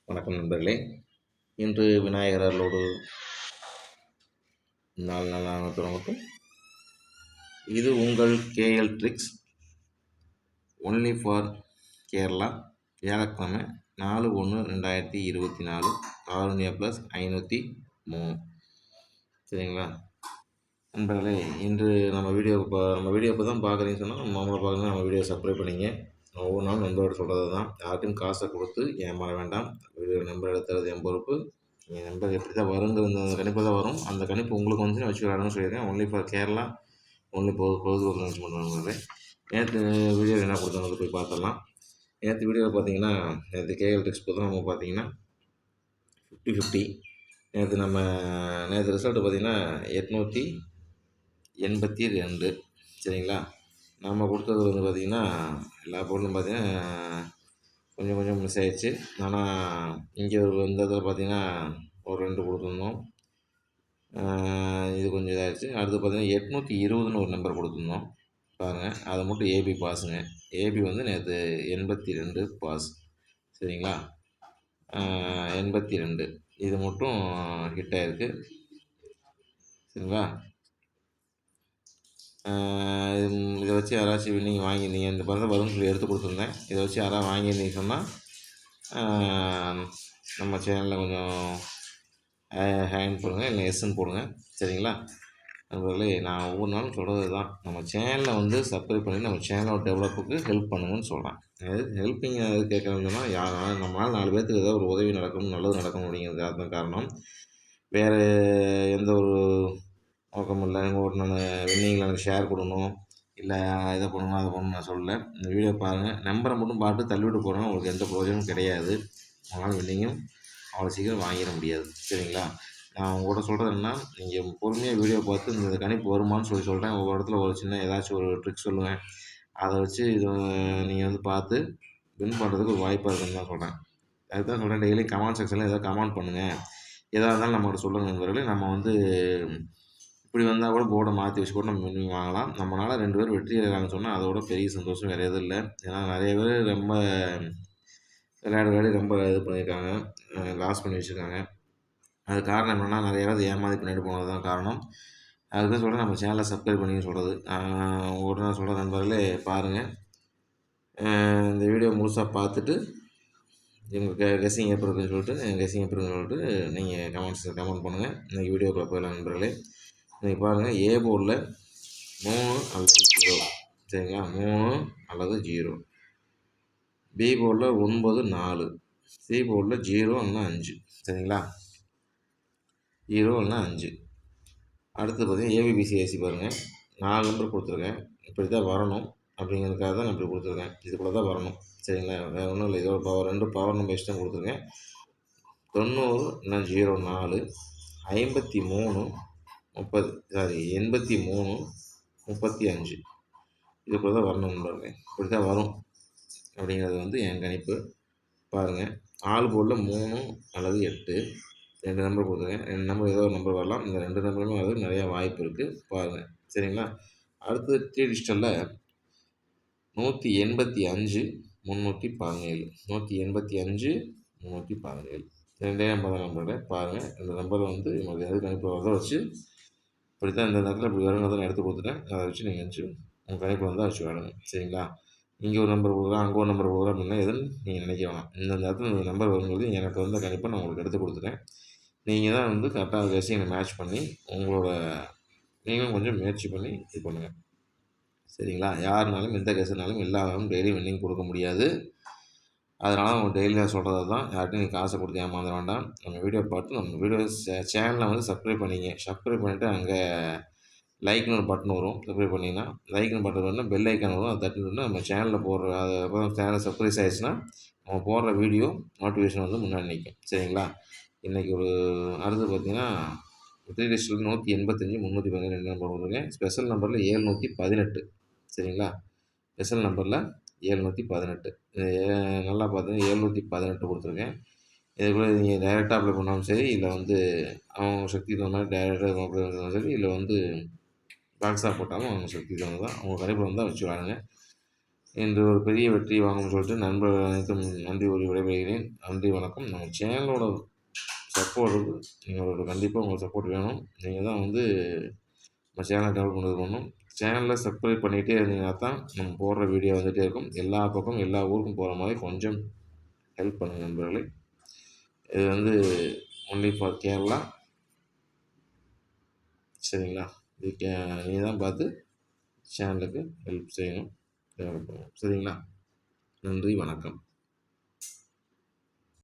வணக்கம் நண்பர்களே. இன்று விநாயகர் அருளோடு 4 நாளாக தொடங்கட்டும். இது உங்கள் KL tricks only for Kerala. வியாழக்கிழமை 4/1/2024 காருண்யா ப்ளஸ் 503. சரிங்களா நண்பர்களே, இன்று நம்ம வீடியோ இப்போ தான் பார்க்குறீங்கன்னு சொன்னால் நம்மளை பார்க்குறது நம்ம வீடியோ சப்ஸ்கிரைப் பண்ணிங்க. ஒவ்வொரு நாளும் நண்பரோட சொல்கிறது தான். யார்ட்டையும் காசை கொடுத்து ஏமாற வேண்டாம். வீடியோ நம்பர் எடுத்துறது என் பொறுப்பு. என் நம்பர் எப்படி தான் வருங்கிற அந்த கணிப்பு தான் வரும். அந்த கணிப்பு உங்களுக்கு வந்து வச்சு விளையாடணும்னு சொல்லியிருக்கேன். ஒன்லி ஃபார் கேரளா, ஒன்லி பொழுதுபோக்கு நினச்சி பண்ணுவாங்க. நேற்று வீடியோ என்ன கொடுத்தாங்க போய் பார்த்துடலாம். நேற்று வீடியோவில் பார்த்தீங்கன்னா, நேற்று கேஎல் ட்ரிக்ஸ் பொறுத்த நம்ம பார்த்தீங்கன்னா 50-50. நேற்று ரிசல்ட்டு பார்த்தீங்கன்னா 882. சரிங்களா. நம்ம கொடுத்தது வந்து பார்த்திங்கன்னா எல்லா பொருளும் பார்த்திங்கன்னா கொஞ்சம் கொஞ்சம் மிஸ் ஆகிடுச்சு. ஆனால் இங்கே இந்த இதில் பார்த்திங்கன்னா ஒரு 2 கொடுத்துருந்தோம். இது கொஞ்சம் இதாகிடுச்சு. அடுத்து பார்த்திங்கன்னா 820ன்னு ஒரு நம்பர் கொடுத்துருந்தோம் பாருங்கள். அதை மட்டும் ஏபி பாஸுங்க. ஏபி வந்து நேற்று 82 பாஸ். சரிங்களா. 82 இது மட்டும் ஹிட் ஆகிருக்கு. சரிங்களா. இதை வச்சு யாராச்சும் நீங்கள் வாங்கியிருந்தீங்க, இந்த பணத்தை வரும்னு சொல்லி எடுத்து கொடுத்துருந்தேன். இதை வச்சு யாராவது வாங்கியிருந்தீங்க சொன்னால் நம்ம சேனலில் கொஞ்சம் ஹேண்ட் போடுங்க, இல்லை எஸ்ன்னு போடுங்க. சரிங்களா நண்பர்களே, நான் ஒவ்வொரு நாளும் சொல்கிறது தான். நம்ம சேனலை வந்து சப்ஸ்கிரைப் பண்ணி நம்ம சேனலோட டெவலப்புக்கு ஹெல்ப் பண்ணுங்கன்னு சொல்கிறேன். அதாவது ஹெல்ப்பிங் எதாவது கேட்கணும்னு சொன்னால் நம்மளால் 4 பேர்த்துக்கு ஏதாவது ஒரு உதவி நடக்கணும், நல்லது நடக்கணும் அப்படிங்கிறது அதுதான் காரணம். வேறு எந்த ஒரு நோக்கம் இல்லை. நான் வின்னிங்கில் எனக்கு ஷேர் கொடுக்கணும், இல்லை இதை பண்ணணும் அதை பண்ணணும் நான் சொல்லலை. இந்த வீடியோ பாருங்கள். நம்பரை மட்டும் பார்த்து தள்ளிவிட்டு போகிறோம், உங்களுக்கு எந்த பிரயோஜனமும் கிடையாது. உங்களால் வின்னிங்கும் அவ்வளோ சீக்கிரம் வாங்கிட முடியாது. சரிங்களா. நான் உங்கள்கிட்ட சொல்கிறது என்னன்னா, நீங்கள் பொறுமையாக வீடியோ பார்த்து இந்த கணிப்பு வருமானு சொல்கிறேன். ஒவ்வொரு இடத்துல ஒரு சின்ன ஏதாச்சும் ஒரு ட்ரிக் சொல்லுவேன். அதை வச்சு இது நீங்கள் வந்து பார்த்து வின் பண்ணுறதுக்கு ஒரு வாய்ப்பாக இருக்குன்னு தான் சொல்கிறேன். அதுதான் சொல்கிறேன். டெய்லி கமெண்ட் செக்ஷனில் ஏதாவது கமெண்ட் பண்ணுங்கள். எதாக இருந்தாலும் நம்மகிட்ட சொல்லுங்கள் நண்பர்களே. நம்ம வந்து இப்படி வந்தால் கூட போர்டை மாற்றி வச்சு கூட நம்ம வின்னிங் வாங்கலாம். நம்மளால் 2 பேர் வெற்றி அடைகிறாங்கன்னு சொன்னால் அதோட பெரிய சந்தோஷம் வேறு எதுவும் இல்லை. ஏன்னா நிறைய பேர் ரொம்ப விளையாடி ரொம்ப இது பண்ணியிருக்காங்க, லாஸ் பண்ணி வச்சுருக்காங்க. அது காரணம் என்னென்னா, நிறைய பேர் ஏமாதி பின்னாடி போனது தான் காரணம். அதுதான் சொல்கிறேன், நம்ம சேனலை சப்ஸ்கிரைப் பண்ணி சொல்கிறது. உடனே சொல்கிற நண்பர்களே பாருங்கள். இந்த வீடியோ முழுசாக பார்த்துட்டு எங்கள் கெஸ்ஸிங் எப்படி இருக்குன்னு சொல்லிட்டு நீங்கள் கமெண்ட் பண்ணுங்கள். இன்றைக்கி வீடியோக்குள்ளே போயிடலாம் நண்பர்களே. இன்றைக்கி பாருங்கள், ஏ போர்டில் 3 அல்லது 0. சரிங்களா. 3 அல்லது 0. பி போர்டில் 9 4. சி போர்டில் 0 இல்லைனா 5. சரிங்களா. 0 இல்லைனா 5. அடுத்து பார்த்தீங்கன்னா ஏபிபிசிஐசி பாருங்கள். 4 நம்பர் கொடுத்துருக்கேன். இப்படி தான் வரணும் அப்படிங்கிறதுக்காக தான் நான் இப்படி கொடுத்துருக்கேன். இதுக்குள்ளே தான் வரணும். சரிங்களா. வேறு ஒன்றும் இல்லை. இதோட பவர் 2 பவர் நம்பர் இஷ்டம் கொடுத்துருக்கேன். 90 இல்லைனா 0 4. 53 30 83 35. இதுக்குள்ளே தான் வரணும் நண்பர்களே. இப்படி தான் வரும் அப்படிங்கிறது வந்து என் கணிப்பு. பாருங்கள், ஆள் போர்டில் 3 அல்லது 8 2 நம்பர் கொடுத்துருக்கேன். 2 நம்பர் ஏதோ ஒரு நம்பர் வரலாம். இந்த 2 நம்பருமே வரதுக்கு நிறையா வாய்ப்பு இருக்குது. பாருங்கள். சரிங்களா. அடுத்து 3 டிஜிட்டலில் 185 317. 185 317 2 நம்பர் தான் நம்பர். பாருங்கள், இந்த நம்பர் வந்து உங்களுக்கு எது கணிப்பு வரதை வச்சு இப்படி தான் இந்த நேரத்தில் இப்படி வருங்கிறத நான் எடுத்து கொடுத்துட்டேன். அதை வச்சு நீங்கள் வச்சு உங்கள் கணிப்பு வந்தால் வச்சு வேணுங்க. சரிங்களா. இங்கே ஒரு நம்பர் கொடுக்குறேன், அங்கே ஒரு நம்பர் கொடுக்குறேன் அப்படின்னா எதுன்னு நீங்கள் நினைக்க வேணாம். இந்த நேரத்தில் இந்த நம்பர் வரும்போது எனக்கு வந்த கணிப்பை நான் உங்களுக்கு எடுத்து கொடுத்துட்டேன். நீங்கள் தான் வந்து கரெக்டாக கெஸ்ஸிங்கை மேட்ச் பண்ணி நீங்களும் கொஞ்சம் முயற்சி பண்ணி இது பண்ணுங்கள். சரிங்களா. யாருனாலும் எந்த கெஸ்ஸுனாலும் எல்லாரும் டெய்லி வின்னிங் கொடுக்க முடியாது. அதனால் அவங்க டெய்லி நான் சொல்கிறது தான். யார்ட்டையும் நீங்கள் காசை கொடுத்து ஏமாந்த வேண்டாம். நம்ம வீடியோ பார்த்து நம்ம வீடியோ சேனலை வந்து சப்ஸ்கிரைப் பண்ணிங்க. சப்ஸ்கிரைப் பண்ணிவிட்டு அங்கே லைக்னு ஒரு பட்டன் வரும். சப்ஸ்கிரைப் பண்ணிங்கன்னா லைக்னு பட்டன் வரணும், பெல் ஐக்கான் வரும். அதை தட்டிவிட்டோம்னா நம்ம சேனலில் போடுற அப்புறம் சேனல் சப்ஸ்கிரைப் ஆகிடுச்சுன்னா நம்ம போடுற வீடியோ நோட்டிஃபிகேஷன் வந்து முன்னாடி நிற்கும். சரிங்களா. இன்றைக்கி அடுத்து பார்த்திங்கன்னா 3 டிஜிட்டல் 185 317 2 நம்பர் கொடுத்துருக்கேன். ஸ்பெஷல் நம்பரில் 718. சரிங்களா. ஸ்பெஷல் நம்பரில் 718. நல்லா பார்த்தீங்கன்னா 718 கொடுத்துருக்கேன். இதுக்குள்ளே நீங்கள் டைரெக்டாக அப்ளை பண்ணாலும் சரி, இல்லை வந்து அவங்க சக்தி தகுந்த மாதிரி டைரெக்டாக அப்ளை பண்ணாலும் சரி, இல்லை வந்து பாக்ஸாக போட்டாலும் அவங்க சக்தி தகுந்த தான். அவங்க கணிப்பில் வந்தால் வச்சு வாங்க. இன்று ஒரு பெரிய வெற்றி வாங்கும்னு சொல்லிட்டு நண்பர்கள் அனைத்தும் நன்றி கூறி விடைபெறுகிறேன். நன்றி, வணக்கம். நம்ம சேனலோட சப்போர்ட் எங்களோட கண்டிப்பாக உங்களுக்கு சப்போர்ட் வேணும். நீங்கள் தான் வந்து நம்ம சேனலை டெவலப் பண்ணணும். சேனலை சப்ஸ்கிரைப் பண்ணிகிட்டே இருந்தீங்கன்னா தான் நம்ம போடுற வீடியோ வந்துகிட்டே இருக்கும். எல்லா பக்கம் எல்லா ஊருக்கும் போகிற மாதிரி கொஞ்சம் ஹெல்ப் பண்ணுங்கள் நண்பர்களே. இது வந்து ஒன்லி ஃபார் கேரளா, சரிங்களா? இது நீ தான் பார்த்து சேனலுக்கு ஹெல்ப் செய்யணும், டெவலப் பண்ணணும், சரிங்களா? நன்றி, வணக்கம்.